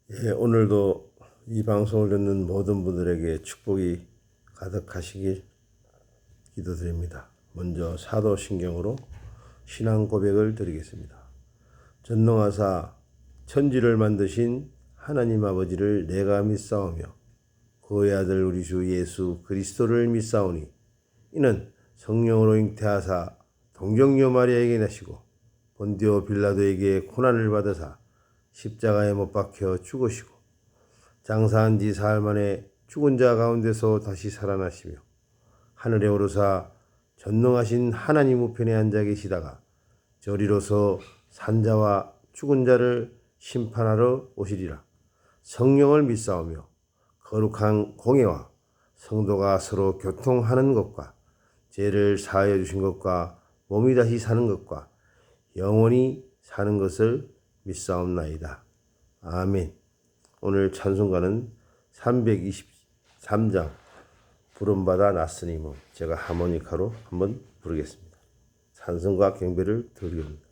오늘도 이 방송을 듣는 모든 분들에게 축복이 가득하시길 기도드립니다. 먼저 사도신경으로 신앙 고백을 드리겠습니다. 전능하사 천지를 만드신 하나님 아버지를 내가 믿사오며 그의 아들 우리 주 예수 그리스도를 믿사오니 이는 성령으로 잉태하사 동정녀 마리아에게 나시고 본디오 빌라도에게 고난을 받으사 십자가에 못 박혀 죽으시고 장사한 지 사흘 만에 죽은 자 가운데서 다시 살아나시며 하늘에 오르사 전능하신 하나님 우편에 앉아 계시다가 저리로서 산자와 죽은 자를 심판하러 오시리라. 성령을 믿사오며 거룩한 공예와 성도가 서로 교통하는 것과 죄를 사하여 주신 것과 몸이 다시 사는 것과 영원히 사는 것을 믿사옵나이다. 아멘. 오늘 찬송가는 323장 부름받아 났으니 제가 하모니카로 한번 부르겠습니다. 찬송가 경배를 드리겠습니다.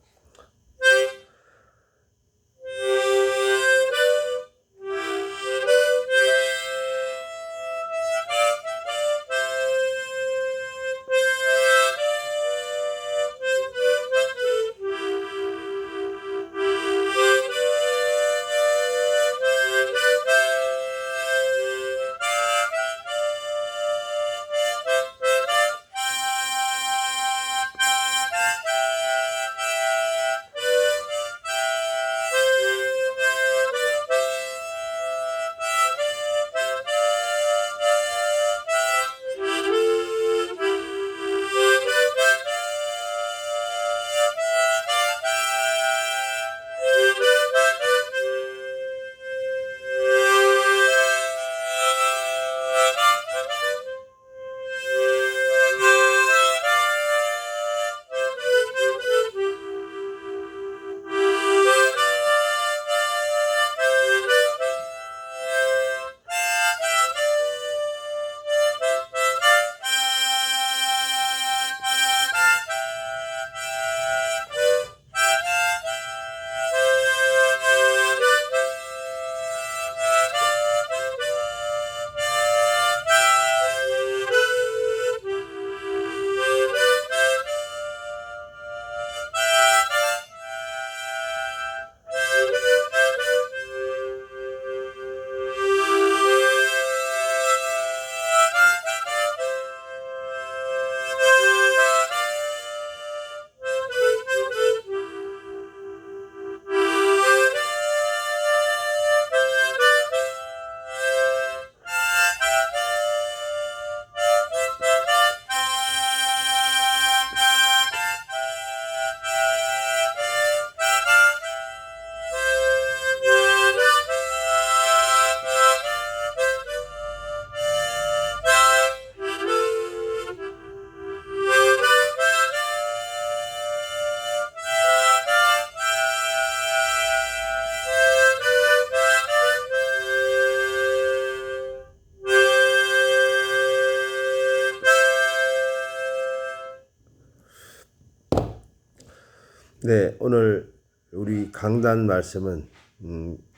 네, 오늘 우리 강단 말씀은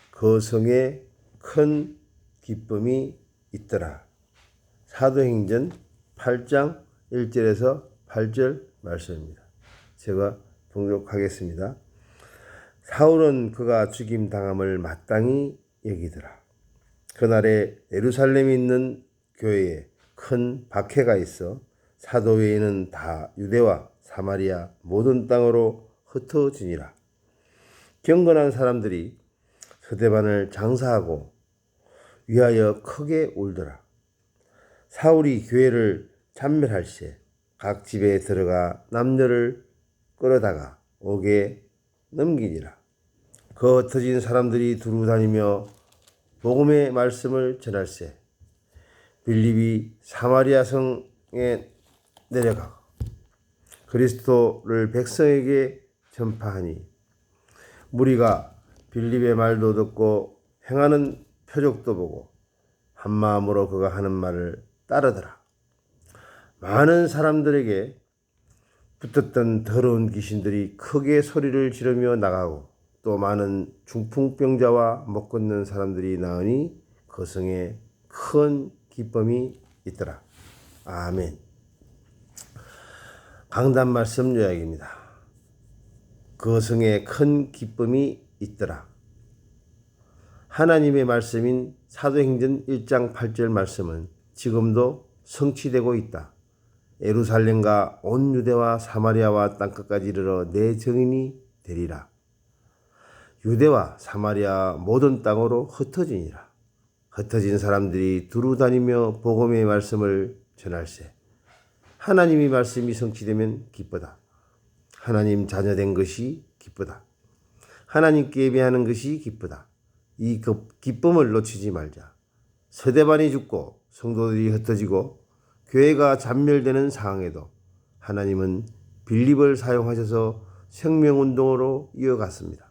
거성에 큰 기쁨이 있더라. 사도행전 8장 1절에서 8절 말씀입니다. 제가 봉독하겠습니다. 사울은 그가 죽임 당함을 마땅히 여기더라. 그날에 예루살렘에 있는 교회에 큰 박해가 있어 사도 외에는 다 유대와 사마리아 모든 땅으로 흩어지니라. 경건한 사람들이 서대반을 장사하고 위하여 크게 울더라. 사울이 교회를 참멸할세 각 집에 들어가 남녀를 끌어다가 옥에 넘기니라. 그 흩어진 사람들이 두루 다니며 복음의 말씀을 전할세 빌립이 사마리아 성에 내려가 그리스도를 백성에게 전파하니 무리가 빌립의 말도 듣고 행하는 표적도 보고 한 마음으로 그가 하는 말을 따르더라. 많은 사람들에게 붙었던 더러운 귀신들이 크게 소리를 지르며 나가고 또 많은 중풍병자와 못 걷는 사람들이 나으니 그 성에 큰 기쁨이 있더라. 아멘. 강단 말씀 요약입니다. 그 성에 큰 기쁨이 있더라. 하나님의 말씀인 사도행전 1장 8절 말씀은 지금도 성취되고 있다. 예루살렘과 온 유대와 사마리아와 땅끝까지 이르러 내 증인이 되리라. 유대와 사마리아 모든 땅으로 흩어지니라. 흩어진 사람들이 두루 다니며 복음의 말씀을 전할세. 하나님의 말씀이 성취되면 기쁘다. 하나님 자녀된 것이 기쁘다. 하나님께 예배하는 것이 기쁘다. 이 기쁨을 놓치지 말자. 서대반이 죽고 성도들이 흩어지고 교회가 잔멸되는 상황에도 하나님은 빌립을 사용하셔서 생명운동으로 이어갔습니다.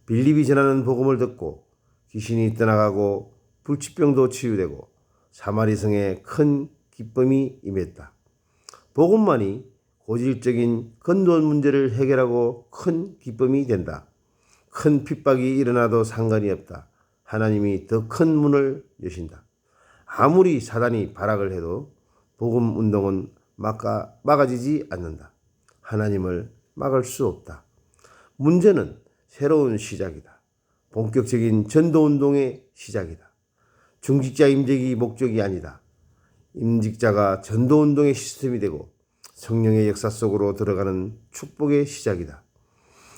빌립이 전하는 복음을 듣고 귀신이 떠나가고 불치병도 치유되고 사마리성에 큰 기쁨이 임했다. 복음만이 고질적인 근본 문제를 해결하고 큰 기쁨이 된다. 큰 핍박이 일어나도 상관이 없다. 하나님이 더 큰 문을 여신다. 아무리 사단이 발악을 해도 복음 운동은 막아지지 않는다. 하나님을 막을 수 없다. 문제는 새로운 시작이다. 본격적인 전도운동의 시작이다. 중직자 임직이 목적이 아니다. 임직자가 전도운동의 시스템이 되고 성령의 역사 속으로 들어가는 축복의 시작이다.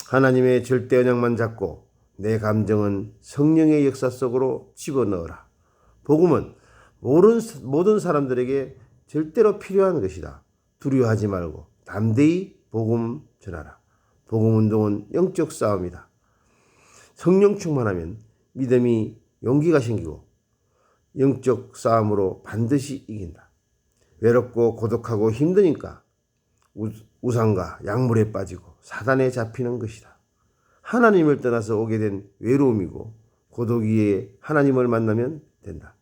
하나님의 절대 언약만 잡고 내 감정은 성령의 역사 속으로 집어넣어라. 복음은 모든 사람들에게 절대로 필요한 것이다. 두려워하지 말고 담대히 복음 전하라. 복음 운동은 영적 싸움이다. 성령 충만하면 믿음이 용기가 생기고 영적 싸움으로 반드시 이긴다. 외롭고 고독하고 힘드니까 우상과 약물에 빠지고 사단에 잡히는 것이다. 하나님을 떠나서 오게 된 외로움이고 고독이에 하나님을 만나면 된다.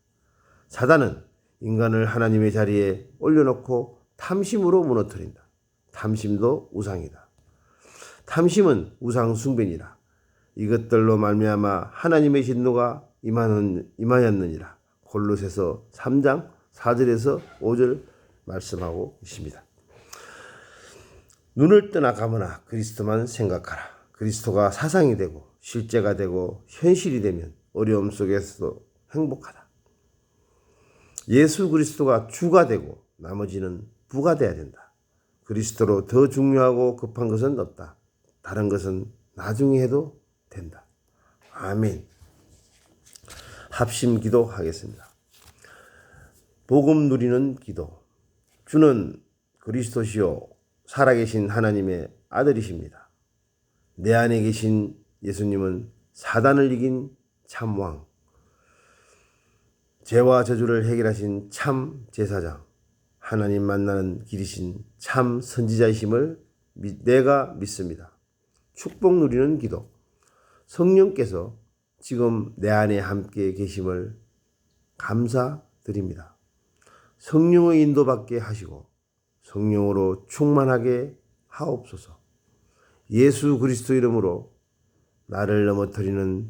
사단은 인간을 하나님의 자리에 올려놓고 탐심으로 무너뜨린다. 탐심도 우상이다. 탐심은 우상 숭배니라. 이것들로 말미암아 하나님의 진노가 임하였느니라. 골로새서 3장 4절에서 5절 말씀하고 있습니다. 눈을 떠나가거나 그리스도만 생각하라. 그리스도가 사상이 되고 실제가 되고 현실이 되면 어려움 속에서도 행복하다. 예수 그리스도가 주가 되고 나머지는 부가 돼야 된다. 그리스도로 더 중요하고 급한 것은 없다. 다른 것은 나중에 해도 된다. 아멘. 합심 기도하겠습니다. 복음 누리는 기도. 주는 그리스도시요 살아계신 하나님의 아들이십니다. 내 안에 계신 예수님은 사단을 이긴 참왕, 죄와 저주를 해결하신 참 제사장, 하나님 만나는 길이신 참 선지자이심을 내가 믿습니다. 축복 누리는 기도. 성령께서 지금 내 안에 함께 계심을 감사드립니다. 성령의 인도받게 하시고 성령으로 충만하게 하옵소서. 예수 그리스도 이름으로 나를 넘어뜨리는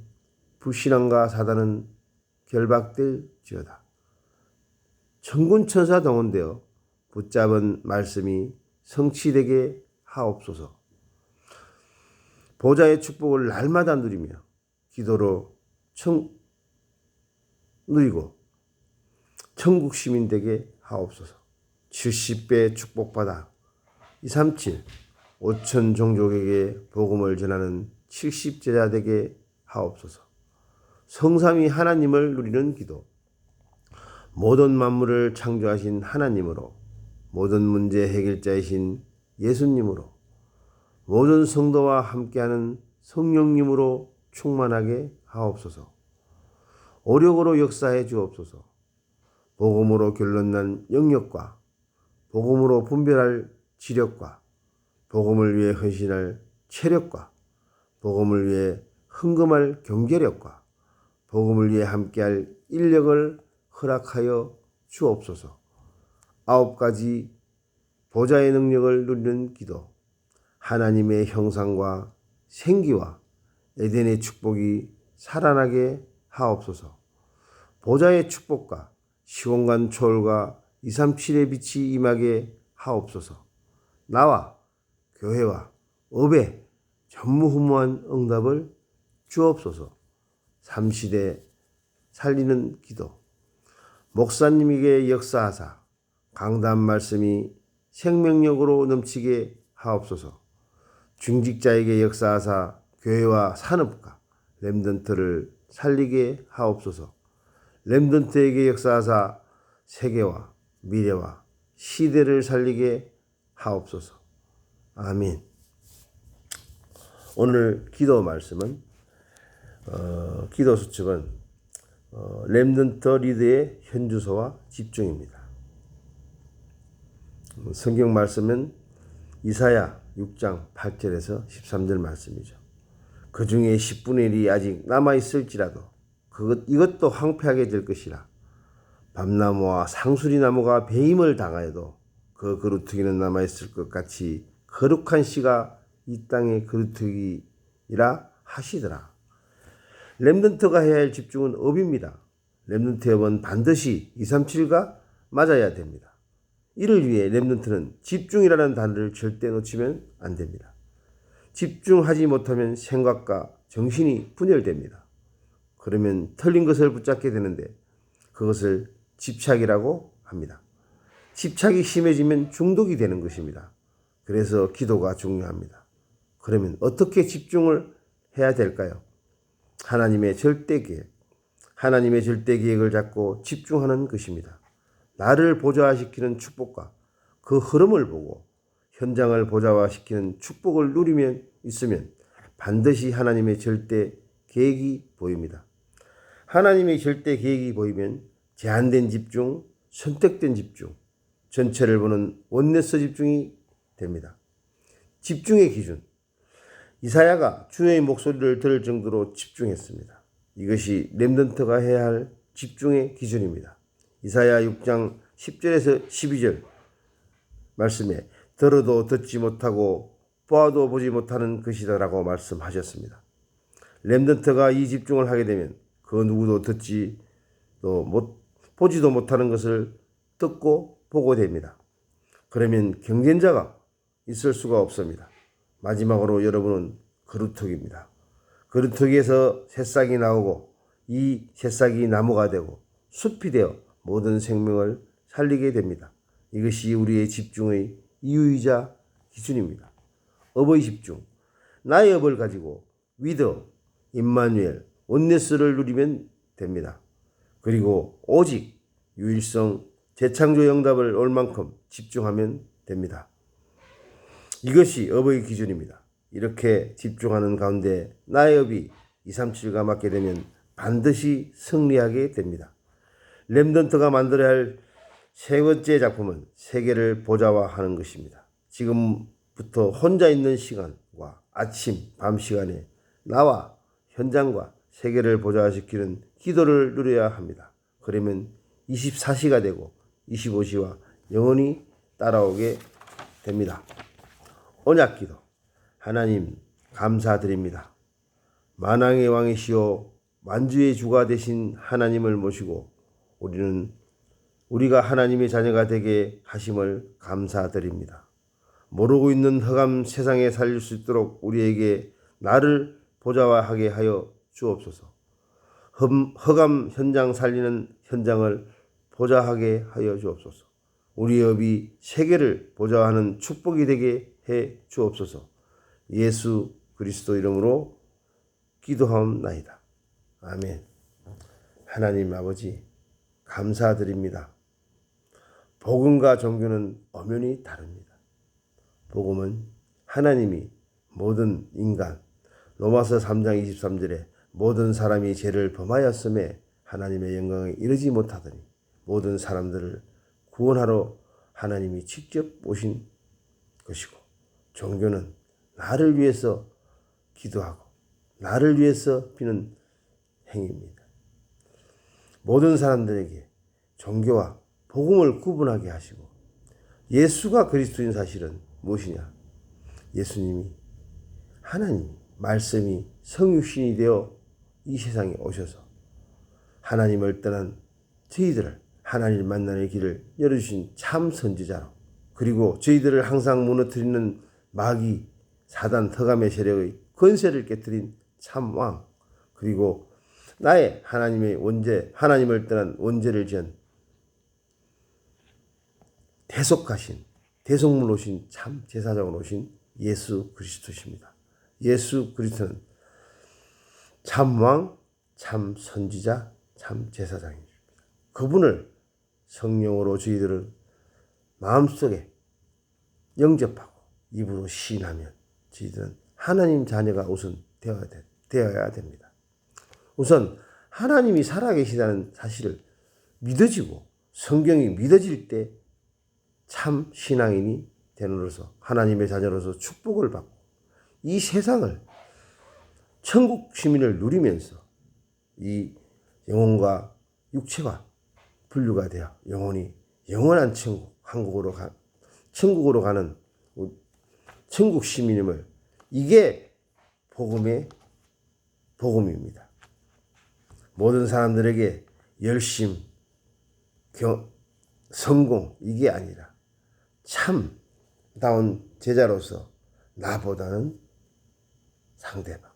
불신앙과 사단은 결박될지어다. 천군 천사 동원되어 붙잡은 말씀이 성취되게 하옵소서. 보좌의 축복을 날마다 누리며 기도로 누리고 천국 시민 되게 하옵소서. 70배 축복받아 237 5천 종족에게 복음을 전하는 70제자 되게 하옵소서. 성삼위 하나님을 누리는 기도. 모든 만물을 창조하신 하나님으로, 모든 문제 해결자이신 예수님으로, 모든 성도와 함께하는 성령님으로 충만하게 하옵소서. 오력으로 역사해 주옵소서. 복음으로 결론난 영역과 복음으로 분별할 지력과 복음을 위해 헌신할 체력과 복음을 위해 헌금할 경제력과 복음을 위해 함께할 인력을 허락하여 주옵소서. 9가지 보좌의 능력을 누리는 기도. 하나님의 형상과 생기와 에덴의 축복이 살아나게 하옵소서. 보좌의 축복과 시온간 초월과 237의 빛이 임하게 하옵소서. 나와 교회와 업에 전무후무한 응답을 주옵소서. 3시대 살리는 기도. 목사님에게 역사하사 강단 말씀이 생명력으로 넘치게 하옵소서. 중직자에게 역사하사 교회와 산업과 렘넌트를 살리게 하옵소서. 렘넌트에게 역사하사 세계와 미래와 시대를 살리게 하옵소서. 아멘. 오늘 기도 말씀은 기도 수첩은 렘넌트 리드의 현주소와 집중입니다. 성경 말씀은 이사야 6장 8절에서 13절 말씀이죠. 그 중에 10분의 1이 아직 남아있을지라도 이것도 황폐하게 될 것이라. 밤나무와 상수리나무가 배임을 당하여도 그 그루터기는 남아있을 것 같이 거룩한 씨가 이 땅의 그루터기라 하시더라. 렘넌트가 해야 할 집중은 업입니다. 렘넌트의 업은 반드시 237가 맞아야 됩니다. 이를 위해 렘넌트는 집중이라는 단어를 절대 놓치면 안 됩니다. 집중하지 못하면 생각과 정신이 분열됩니다. 그러면 틀린 것을 붙잡게 되는데 그것을 집착이라고 합니다. 집착이 심해지면 중독이 되는 것입니다. 그래서 기도가 중요합니다. 그러면 어떻게 집중을 해야 될까요? 하나님의 절대 계획을 잡고 집중하는 것입니다. 나를 보좌화시키는 축복과 그 흐름을 보고 현장을 보좌화시키는 축복을 누리면 있으면 반드시 하나님의 절대 계획이 보입니다. 하나님의 절대 계획이 보이면 제한된 집중, 선택된 집중, 전체를 보는 원네스 집중이 됩니다. 집중의 기준. 이사야가 주의 목소리를 들을 정도로 집중했습니다. 이것이 렘넌트가 해야 할 집중의 기준입니다. 이사야 6장 10절에서 12절 말씀에 들어도 듣지 못하고 보아도 보지 못하는 것이다라고 말씀하셨습니다. 렘넌트가 이 집중을 하게 되면 그 누구도 보지도 못하는 것을 듣고 보고 됩니다. 그러면 경쟁자가 있을 수가 없습니다. 마지막으로 여러분은 그루터기입니다. 그루터기에서 새싹이 나오고 이 새싹이 나무가 되고 숲이 되어 모든 생명을 살리게 됩니다. 이것이 우리의 집중의 이유이자 기준입니다. 업의 집중. 나의 업을 가지고 위더, 임마누엘, 온네스를 누리면 됩니다. 그리고 오직 유일성, 재창조 영답을 올 만큼 집중하면 됩니다. 이것이 업의 기준입니다. 이렇게 집중하는 가운데 나의 업이 237가 맞게 되면 반드시 승리하게 됩니다. 렘넌트가 만들어야 할 세 번째 작품은 세계를 보좌화하는 것입니다. 지금부터 혼자 있는 시간과 아침, 밤 시간에 나와 현장과 세계를 보좌화시키는 기도를 누려야 합니다. 그러면 24시가 되고 25시와 영원히 따라오게 됩니다. 언약기도. 하나님 감사드립니다. 만왕의 왕이시오 만주의 주가 되신 하나님을 모시고 우리가 하나님의 자녀가 되게 하심을 감사드립니다. 모르고 있는 흑암 세상에 살릴 수 있도록 우리에게 나를 보좌화하게 하여 주옵소서. 흑암 현장 살리는 현장을 보좌하게 하여 주옵소서. 우리의 업이 세계를 보좌하는 축복이 되게 해 주옵소서. 예수 그리스도 이름으로 기도하옵나이다. 아멘. 하나님 아버지 감사드립니다. 복음과 종교는 엄연히 다릅니다. 복음은 하나님이 모든 인간, 로마서 3장 23절에 모든 사람이 죄를 범하였음에 하나님의 영광에 이르지 못하더니 모든 사람들을 구원하러 하나님이 직접 오신 것이고, 종교는 나를 위해서 기도하고 나를 위해서 비는 행위입니다. 모든 사람들에게 종교와 복음을 구분하게 하시고, 예수가 그리스도인 사실은 무엇이냐? 예수님이 하나님, 말씀이 성육신이 되어 이 세상에 오셔서 하나님을 떠난 저희들을 하나님을 만나는 길을 열어주신 참 선지자로, 그리고 저희들을 항상 무너뜨리는 마귀 사단 흑암의 세력의 권세를 깨뜨린 참 왕, 그리고 나의 하나님의 원죄, 하나님을 떠난 원죄를 지은 대속하신, 대속물 오신 참 제사장으로 오신 예수 그리스도십니다. 예수 그리스도는 참 왕, 참 선지자, 참 제사장입니다. 그분을 성령으로 저희들은 마음속에 영접하고 입으로 시인하면 저희들은 하나님 자녀가 우선 되어야 됩니다. 우선 하나님이 살아계시다는 사실을 믿어지고 성경이 믿어질 때 참 신앙인이 되는으로서 하나님의 자녀로서 축복을 받고 이 세상을 천국 시민을 누리면서 이 영혼과 육체가 분류가 되어 영혼이 영원한 천국으로 가는 천국 시민임을, 이게 복음입니다. 모든 사람들에게 열심, 성공 이게 아니라 참다운 제자로서 나보다는 상대방,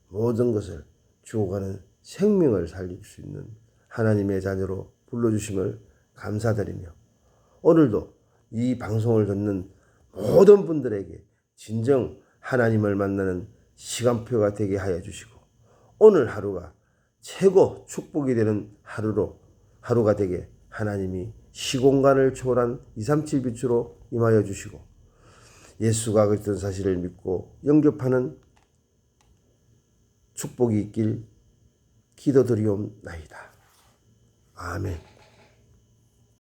모든 것을 주어가는 생명을 살릴 수 있는 하나님의 자녀로 불러주심을 감사드리며, 오늘도 이 방송을 듣는 모든 분들에게 진정 하나님을 만나는 시간표가 되게 하여 주시고, 오늘 하루가 최고 축복이 되는 하루가 되게 하나님이 시공간을 초월한 237 빛으로 임하여 주시고, 예수가 그랬던 사실을 믿고 영접하는 축복이 있길 기도드리옵나이다. 아멘.